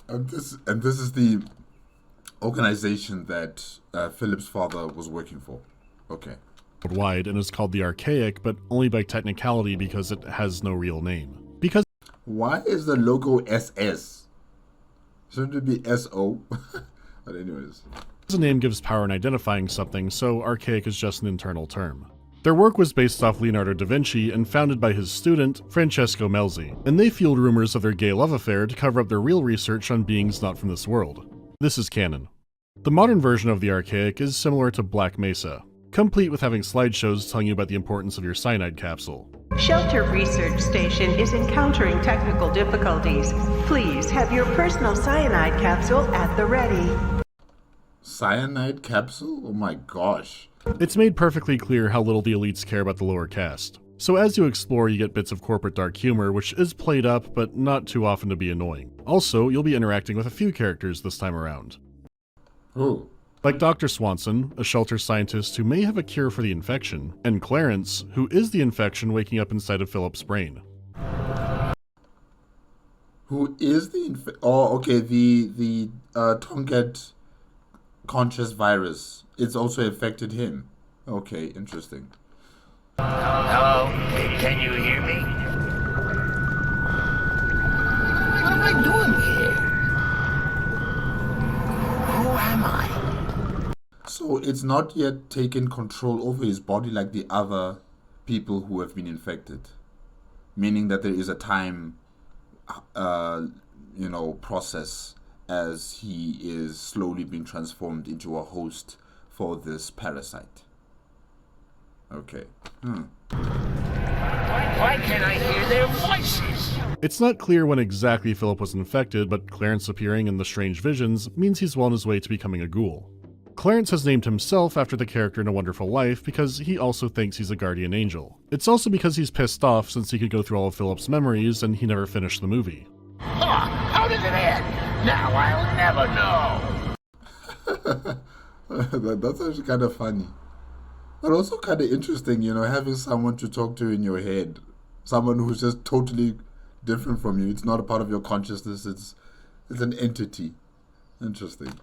And this is the organization that Philip's father was working for. Okay. Worldwide, and is called the Archaic, but only by technicality because it has no real name. Why is the logo SS? Shouldn't it be SO? But anyways. The name gives power in identifying something, so archaic is just an internal term. Their work was based off Leonardo da Vinci and founded by his student, Francesco Melzi, and they fueled rumors of their gay love affair to cover up their real research on beings not from this world. This is canon. The modern version of the archaic is similar to Black Mesa, complete with having slideshows telling you about the importance of your cyanide capsule. Shelter Research Station is encountering technical difficulties. Please have your personal cyanide capsule at the ready. Cyanide capsule? Oh my gosh. It's made perfectly clear how little the elites care about the lower caste. So as you explore, you get bits of corporate dark humor, which is played up, but not too often to be annoying. Also, you'll be interacting with a few characters this time around. Who? Like Dr. Swanson, a shelter scientist who may have a cure for the infection, and Clarence, who is the infection waking up inside of Philip's brain. Who is the Oh, okay, the Tuurngait conscious virus. It's also affected him. Okay, interesting. Hello? Can you hear me? What am I doing here? Who am I? So it's not yet taken control over his body like the other people who have been infected. Meaning that there is a time, process as he is slowly being transformed into a host for this parasite. Okay. Why can't I hear their voices? It's not clear when exactly Philip was infected, but Clarence appearing in the strange visions means he's well on his way to becoming a ghoul. Clarence has named himself after the character in A Wonderful Life because he also thinks he's a guardian angel. It's also because he's pissed off since he could go through all of Philip's memories and he never finished the movie. Huh, how does it end? Now I'll never know. That's actually kind of funny. But also kind of interesting, having someone to talk to in your head. Someone who's just totally different from you. It's not a part of your consciousness. It's an entity. Interesting.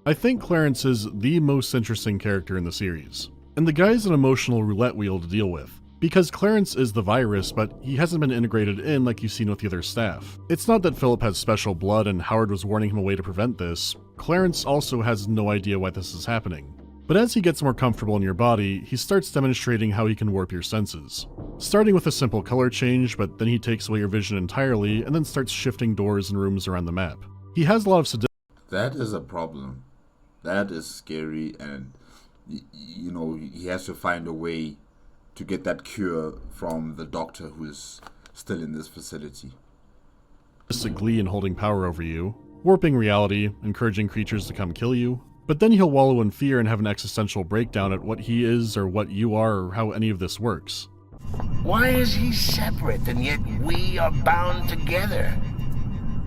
I think Clarence is the most interesting character in the series. And the guy's an emotional roulette wheel to deal with. Because Clarence is the virus, but he hasn't been integrated in like you've seen with the other staff. It's not that Philip has special blood and Howard was warning him a way to prevent this. Clarence also has no idea why this is happening. But as he gets more comfortable in your body, he starts demonstrating how he can warp your senses. Starting with a simple color change, but then he takes away your vision entirely and then starts shifting doors and rooms around the map. He has a lot of sadistic. That is a problem. That is scary, and he has to find a way to get that cure from the doctor who is still in this facility. Glee in holding power over you, warping reality, encouraging creatures to come kill you. But then he'll wallow in fear and have an existential breakdown at what he is or what you are or how any of this works. Why is he separate and yet we are bound together?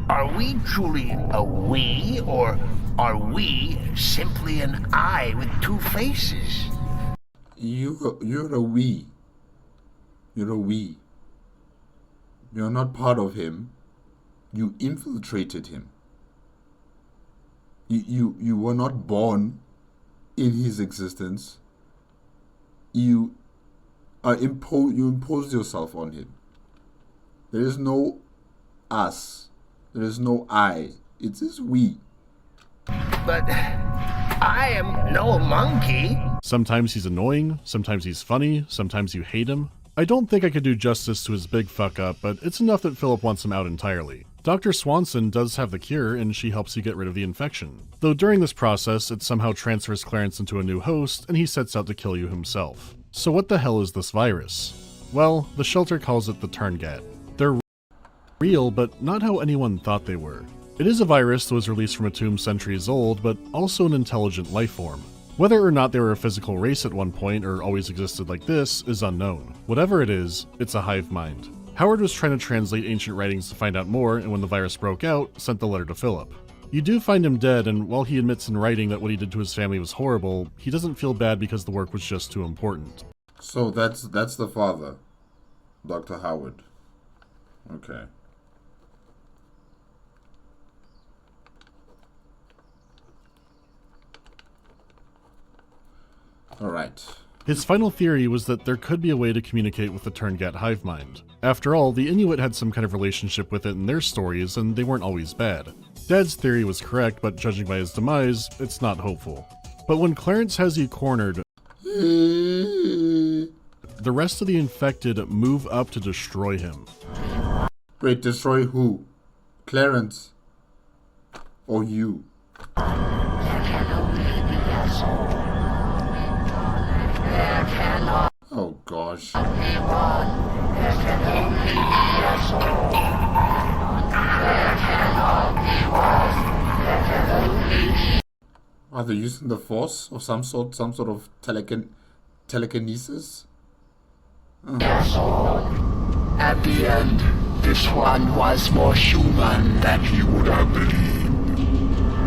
Are we truly a we, or are we simply an I with two faces? You're a we. You're a we. You're not part of him. You infiltrated him. You were not born in his existence. You imposed yourself on him. There is no us. There is no I. It is we. But I am no monkey. Sometimes he's annoying, sometimes he's funny, sometimes you hate him. I don't think I could do justice to his big fuck up, but it's enough that Philip wants him out entirely. Dr. Swanson does have the cure, and she helps you get rid of the infection. Though during this process, it somehow transfers Clarence into a new host, and he sets out to kill you himself. So what the hell is this virus? Well, the shelter calls it the Tuurngait. They're real, but not how anyone thought they were. It is a virus that was released from a tomb centuries old, but also an intelligent life form. Whether or not they were a physical race at one point or always existed like this is unknown. Whatever it is, it's a hive mind. Howard was trying to translate ancient writings to find out more, and when the virus broke out, sent the letter to Philip. You do find him dead, and while he admits in writing that what he did to his family was horrible, he doesn't feel bad because the work was just too important. So that's the father, Dr. Howard. Okay. All right. His final theory was that there could be a way to communicate with the Tuurngait hive mind. After all, the Inuit had some kind of relationship with it in their stories, and they weren't always bad. Dad's theory was correct, but judging by his demise, it's not hopeful. But when Clarence has you cornered, the rest of the infected move up to destroy him. Wait, destroy who? Clarence? Or you? Oh gosh. Are they using the force of some sort of telekinesis? At the end, this one was more human than you would have believed.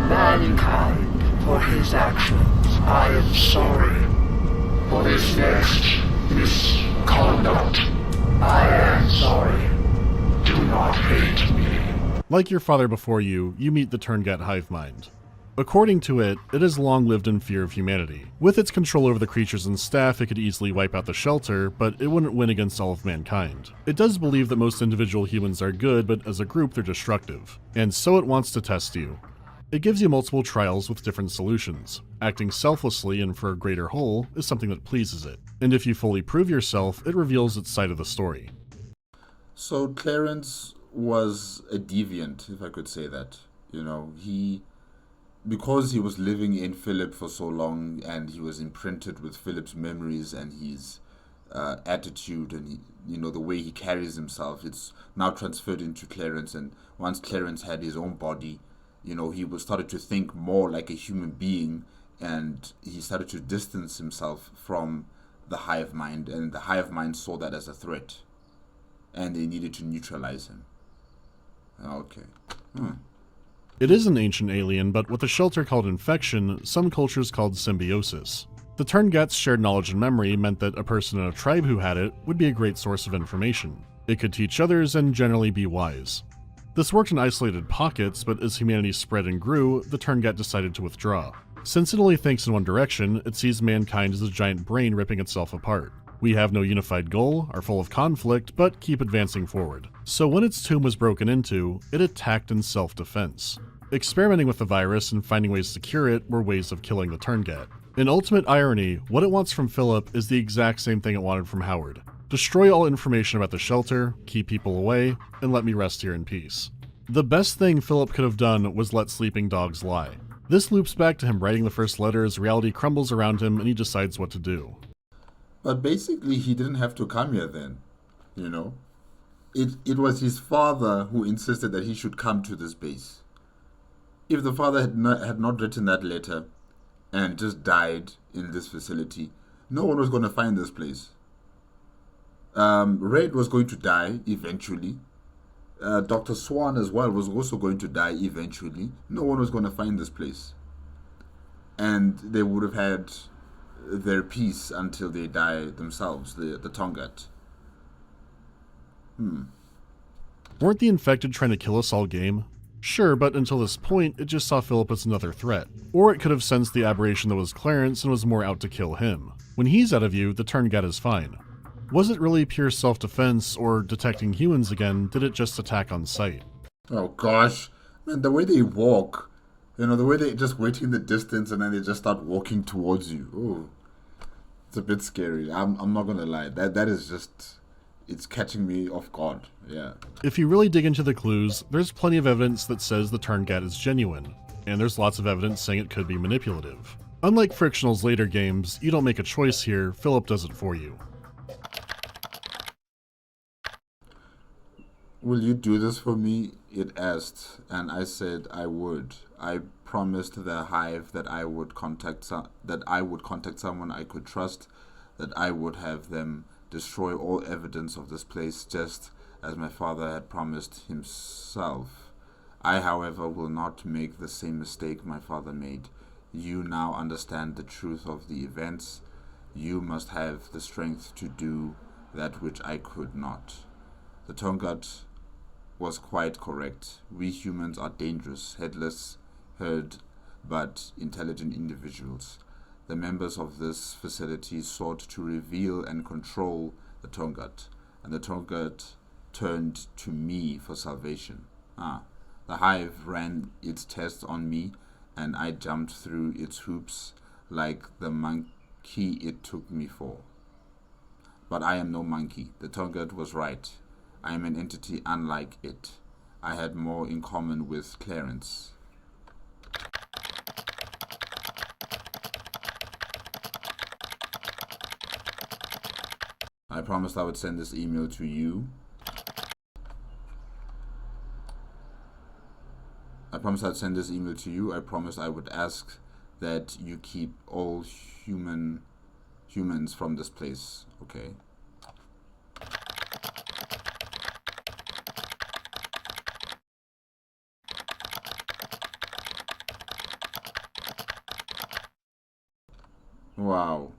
Mankind, for his actions, I am sorry. For this next misconduct, I am sorry. Do not hate me. Like your father before you meet the Tuurngait hive mind. According to it, it has long lived in fear of humanity. With its control over the creatures and staff, it could easily wipe out the shelter, but it wouldn't win against all of mankind. It does believe that most individual humans are good, but as a group they're destructive. And so it wants to test you. It gives you multiple trials with different solutions. Acting selflessly and for a greater whole is something that pleases it. And if you fully prove yourself, it reveals its side of the story. So Clarence was a deviant, if I could say that. You know, because he was living in Philip for so long and he was imprinted with Philip's memories and his attitude and the way he carries himself, it's now transferred into Clarence. And once Clarence had his own body, he started to think more like a human being, and he started to distance himself from the hive mind, and the hive mind saw that as a threat, and they needed to neutralize him. Okay. It is an ancient alien, but what the shelter called infection, some cultures called symbiosis. The Tuurngait's shared knowledge and memory meant that a person in a tribe who had it would be a great source of information. It could teach others and generally be wise. This worked in isolated pockets, but as humanity spread and grew, the Tuurngait decided to withdraw. Since it only thinks in one direction, it sees mankind as a giant brain ripping itself apart. We have no unified goal, are full of conflict, but keep advancing forward. So when its tomb was broken into, it attacked in self-defense. Experimenting with the virus and finding ways to cure it were ways of killing the Tuurngait. In ultimate irony, what it wants from Philip is the exact same thing it wanted from Howard. Destroy all information about the shelter, keep people away, and let me rest here in peace. The best thing Philip could have done was let sleeping dogs lie. This loops back to him writing the first letter as reality crumbles around him and he decides what to do. But basically he didn't have to come here then, It was his father who insisted that he should come to this base. If the father had not written that letter and just died in this facility, no one was going to find this place. Red was going to die eventually. Dr. Swan as well was also going to die eventually. No one was going to find this place. And they would have had their peace until they die themselves, the Tuurngait. Weren't the infected trying to kill us all game? Sure, but until this point, it just saw Philip as another threat. Or it could have sensed the aberration that was Clarence and was more out to kill him. When he's out of view, the Tuurngait is fine. Was it really pure self-defense, or detecting humans again, did it just attack on sight? Oh gosh, man, the way they walk, the way they just wait in the distance and then they just start walking towards you. Oh, it's a bit scary. I'm not gonna lie. That is just, it's catching me off guard. Yeah. If you really dig into the clues, there's plenty of evidence that says the Tuurngait is genuine, and there's lots of evidence saying it could be manipulative. Unlike Frictional's later games, you don't make a choice here, Philip does it for you. Will you do this for me? It asked, and I said I would. I promised the hive that I would contact someone I could trust, that I would have them destroy all evidence of this place, just as my father had promised himself. I, however, will not make the same mistake my father made. You now understand the truth of the events. You must have the strength to do that which I could not. The Tuurngait was quite correct. We humans are dangerous, headless, herd, but intelligent individuals. The members of this facility sought to reveal and control the Tuurngait, and the Tuurngait turned to me for salvation. The hive ran its tests on me, and I jumped through its hoops like the monkey it took me for. But I am no monkey. The Tuurngait was right. I am an entity unlike it. I had more in common with Clarence. I promised I would send this email to you. I promised I'd send this email to you. I promised I would ask that you keep all humans from this place, okay? Wow.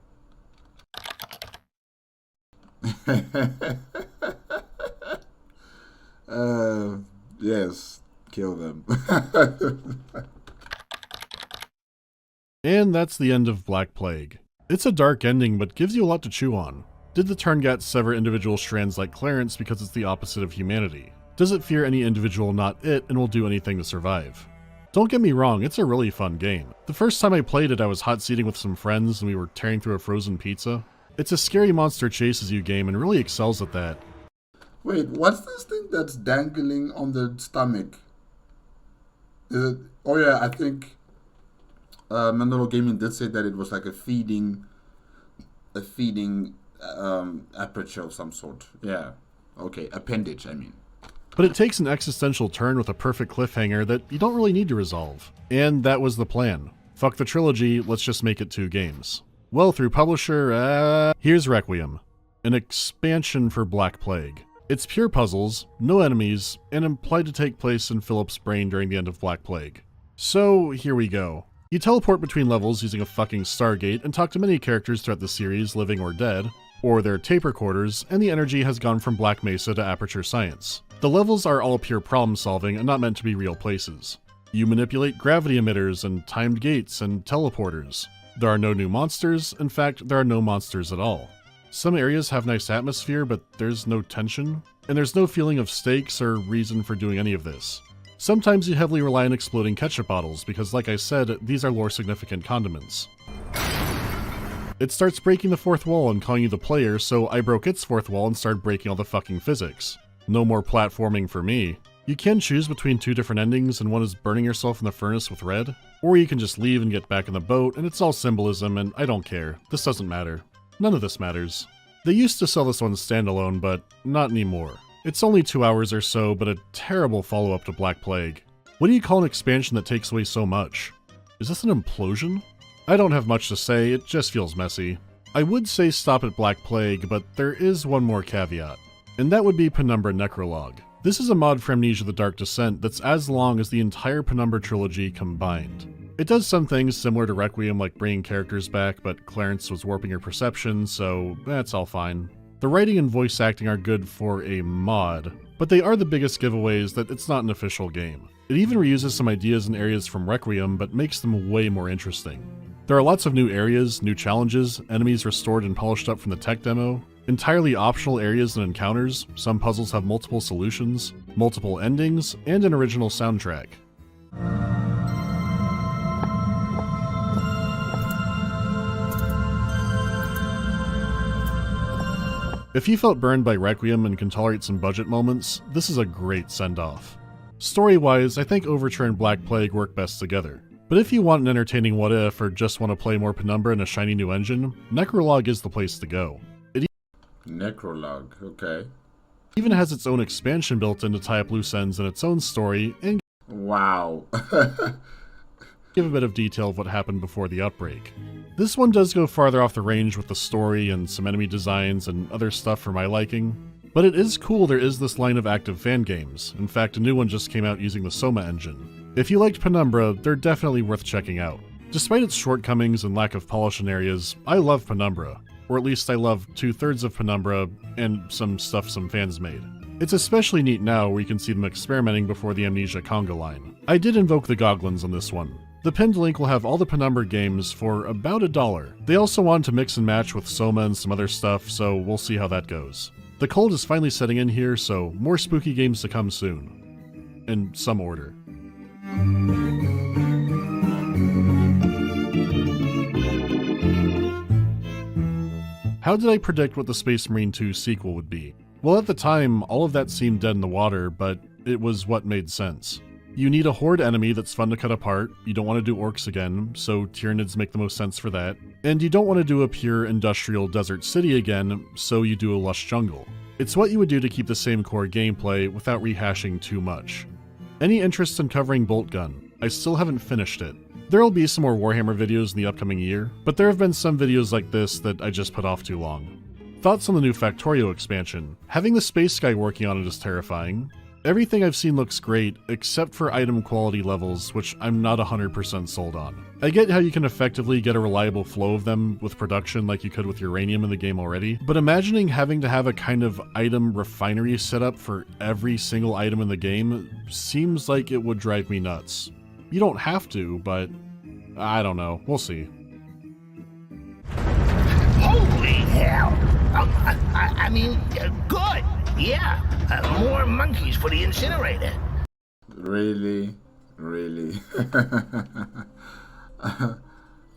Yes, kill them. And that's the end of Black Plague. It's a dark ending, but gives you a lot to chew on. Did the Tuurngait sever individual strands like Clarence because it's the opposite of humanity? Does it fear any individual not it and will do anything to survive? Don't get me wrong, it's a really fun game. The first time I played it, I was hot seating with some friends and we were tearing through a frozen pizza. It's a scary monster chases you game and really excels at that. Wait, what's this thing that's dangling on the stomach? Is it? Oh yeah, I think MandaloreGaming did say that it was like a feeding aperture of some sort. Yeah. Okay, appendage, I mean. But it takes an existential turn with a perfect cliffhanger that you don't really need to resolve. And that was the plan. Fuck the trilogy, let's just make it 2 games. Well, through publisher, here's Requiem, an expansion for Black Plague. It's pure puzzles, no enemies, and implied to take place in Philip's brain during the end of Black Plague. So, here we go. You teleport between levels using a fucking Stargate and talk to many characters throughout the series, living or dead, or their tape recorders, and the energy has gone from Black Mesa to Aperture Science. The levels are all pure problem solving and not meant to be real places. You manipulate gravity emitters and timed gates and teleporters. There are no new monsters, in fact, there are no monsters at all. Some areas have nice atmosphere, but there's no tension, and there's no feeling of stakes or reason for doing any of this. Sometimes you heavily rely on exploding ketchup bottles, because like I said, these are lore significant condiments. It starts breaking the 4th wall and calling you the player, so I broke its 4th wall and started breaking all the fucking physics. No more platforming for me. You can choose between 2 different endings, and one is burning yourself in the furnace with red, or you can just leave and get back in the boat, and it's all symbolism, and I don't care. This doesn't matter. None of this matters. They used to sell this one standalone, but not anymore. It's only 2 hours or so, but a terrible follow-up to Black Plague. What do you call an expansion that takes away so much? Is this an implosion? I don't have much to say, it just feels messy. I would say stop at Black Plague, but there is one more caveat, and that would be Penumbra Necrologue. This is a mod for Amnesia: The Dark Descent that's as long as the entire Penumbra trilogy combined. It does some things similar to Requiem, like bringing characters back, but Clarence was warping her perception, so that's all fine. The writing and voice acting are good for a mod, but they are the biggest giveaways that it's not an official game. It even reuses some ideas and areas from Requiem, but makes them way more interesting. There are lots of new areas, new challenges, enemies restored and polished up from the tech demo, entirely optional areas and encounters, some puzzles have multiple solutions, multiple endings, and an original soundtrack. If you felt burned by Requiem and can tolerate some budget moments, this is a great send-off. Story-wise, I think Overture and Black Plague work best together. But if you want an entertaining what-if or just want to play more Penumbra in a shiny new engine, Necrologue is the place to go. Necrologue, okay. Even has its own expansion built in to tie up loose ends in its own story and wow. give a bit of detail of what happened before the outbreak. This one does go farther off the range with the story and some enemy designs and other stuff for my liking, but it is cool there is this line of active fan games. In fact, a new one just came out using the Soma engine. If you liked Penumbra, they're definitely worth checking out. Despite its shortcomings and lack of polish in areas, I love Penumbra. Or at least I love 2/3 of Penumbra and some stuff some fans made. It's especially neat now where you can see them experimenting before the Amnesia conga line. I did invoke the Goglins on this one. The pinned link will have all the Penumbra games for about $1. They also wanted to mix and match with Soma and some other stuff, so we'll see how that goes. The cold is finally setting in here, so more spooky games to come soon. In some order. How did I predict what the Space Marine 2 sequel would be? Well, at the time, all of that seemed dead in the water, but it was what made sense. You need a horde enemy that's fun to cut apart, you don't want to do orcs again, so Tyranids make the most sense for that, and you don't want to do a pure industrial desert city again, so you do a lush jungle. It's what you would do to keep the same core gameplay without rehashing too much. Any interest in covering Bolt Gun? I still haven't finished it. There will be some more Warhammer videos in the upcoming year, but there have been some videos like this that I just put off too long. Thoughts on the new Factorio expansion? Having the space guy working on it is terrifying. Everything I've seen looks great, except for item quality levels, which I'm not 100% sold on. I get how you can effectively get a reliable flow of them with production like you could with uranium in the game already, but imagining having to have a kind of item refinery set up for every single item in the game seems like it would drive me nuts. You don't have to, but I don't know. We'll see. Holy hell! I mean, good. Yeah, more monkeys for the incinerator. Really? Really?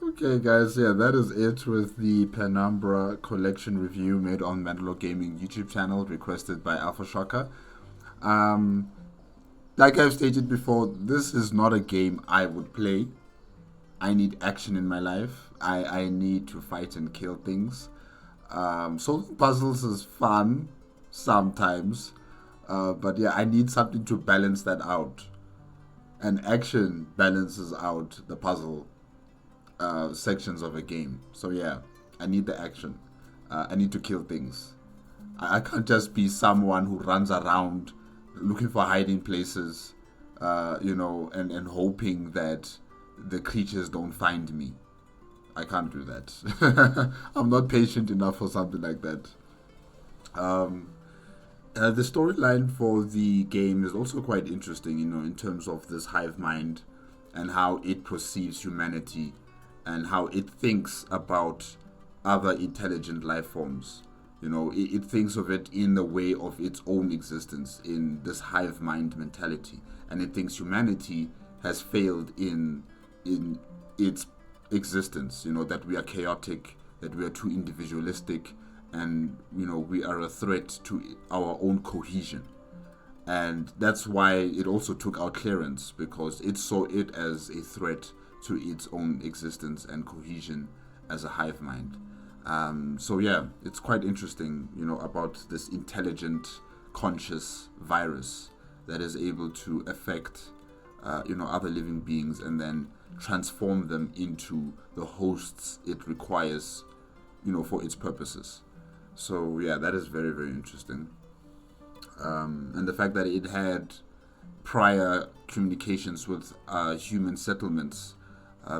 Okay, guys, yeah, that is it with the Penumbra collection review made on MandaloreGaming YouTube channel, requested by Alpha Shocker. Like I've stated before, this is not a game I would play. I need action in my life. I need to fight and kill things. Solving puzzles is fun sometimes, but yeah, I need something to balance that out. And action balances out the puzzle sections of a game. So yeah, I need the action. I need to kill things. I can't just be someone who runs around looking for hiding places, and hoping that the creatures don't find me. I can't do that. I'm not patient enough for something like that. The storyline for the game is also quite interesting, in terms of this hive mind and how it perceives humanity and how it thinks about other intelligent life forms. It thinks of it in the way of its own existence, in this hive mind mentality, and it thinks humanity has failed in its existence. That we are chaotic, that we are too individualistic, and we are a threat to our own cohesion. And that's why it also took out clearance, because it saw it as a threat to its own existence and cohesion as a hive mind. So yeah, it's quite interesting, about this intelligent, conscious virus that is able to affect, other living beings and then transform them into the hosts it requires, for its purposes. So yeah, that is very, very interesting. And the fact that it had prior communications with human settlements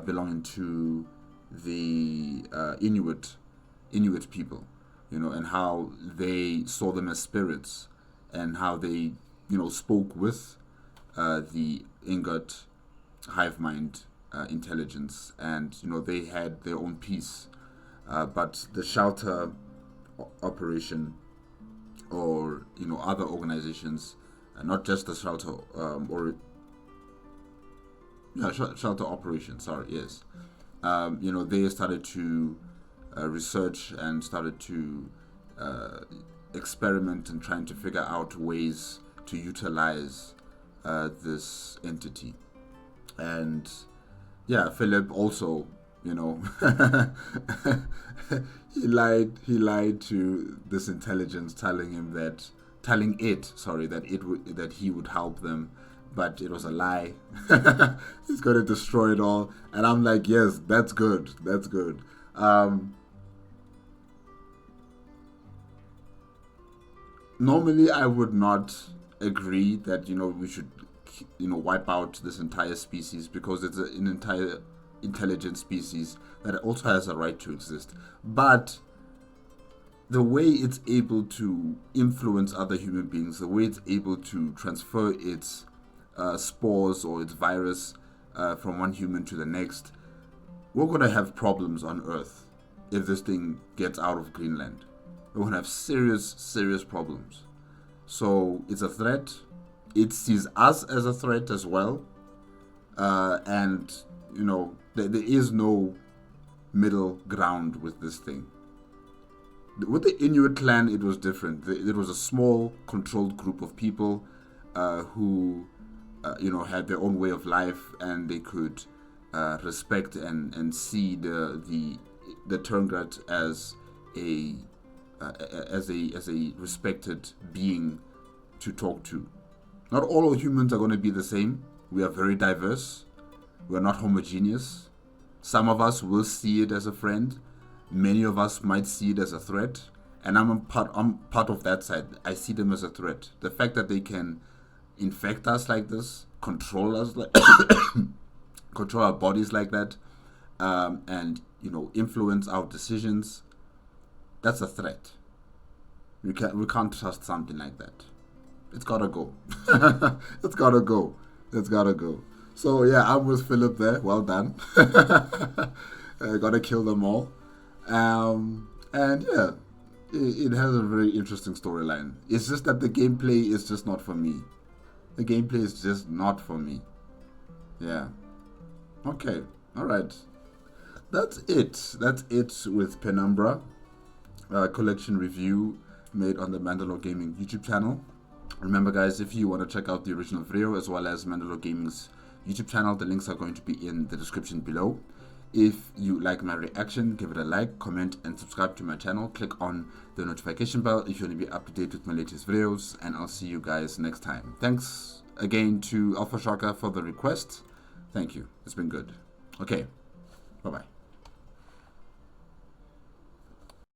belonging to the Inuit people, and how they saw them as spirits, and how they, spoke with the Ingot hive mind intelligence, and they had their own peace, but the shelter operation, or other organizations, not just the shelter shelter operation. Sorry, yes. They started to research and started to experiment and trying to figure out ways to utilize this entity. And yeah, Philip also, he lied to this intelligence, telling it that he would help them, but it was a lie. He's going to destroy it all. And I'm like, yes, that's good. Normally I would not agree that we should wipe out this entire species, because it's an entire intelligent species that also has a right to exist. But the way it's able to influence other human beings, the way it's able to transfer its spores or its virus from one human to the next, we're going to have problems on Earth if this thing gets out of Greenland. We're going to have serious problems. So it's a threat. It sees us as a threat as well. and you know there is no middle ground with this thing. With the Inuit clan, it was different. It was a small, controlled group of people who, had their own way of life, and they could respect and see the Tuurngait as a respected being to talk to. Not all humans are going to be the same. We are very diverse. We are not homogeneous. Some of us will see it as a friend. Many of us might see it as a threat, and I'm part of that side. I see them as a threat. The fact that they can infect us like this, control us like control our bodies like that, and influence our decisions, that's a threat. We can't trust something like that. It's gotta go. It's gotta go. It's gotta go. So yeah, I'm with Philip there. Well done. Gotta kill them all. And yeah, it has a very interesting storyline. It's just that the gameplay is just not for me. The gameplay is just not for me. Yeah. Okay. All right. That's it. That's it with Penumbra. Collection review made on the MandaloreGaming YouTube channel. Remember, guys, if you want to check out the original video as well as MandaloreGaming's YouTube channel, the links are going to be in the description below. If you like my reaction, give it a like, comment, and subscribe to my channel. Click on the notification bell if you want to be up to date with my latest videos, and I'll see you guys next time. Thanks again to Alpha Shaka for the request. Thank you. It's been good. Okay. Bye-bye.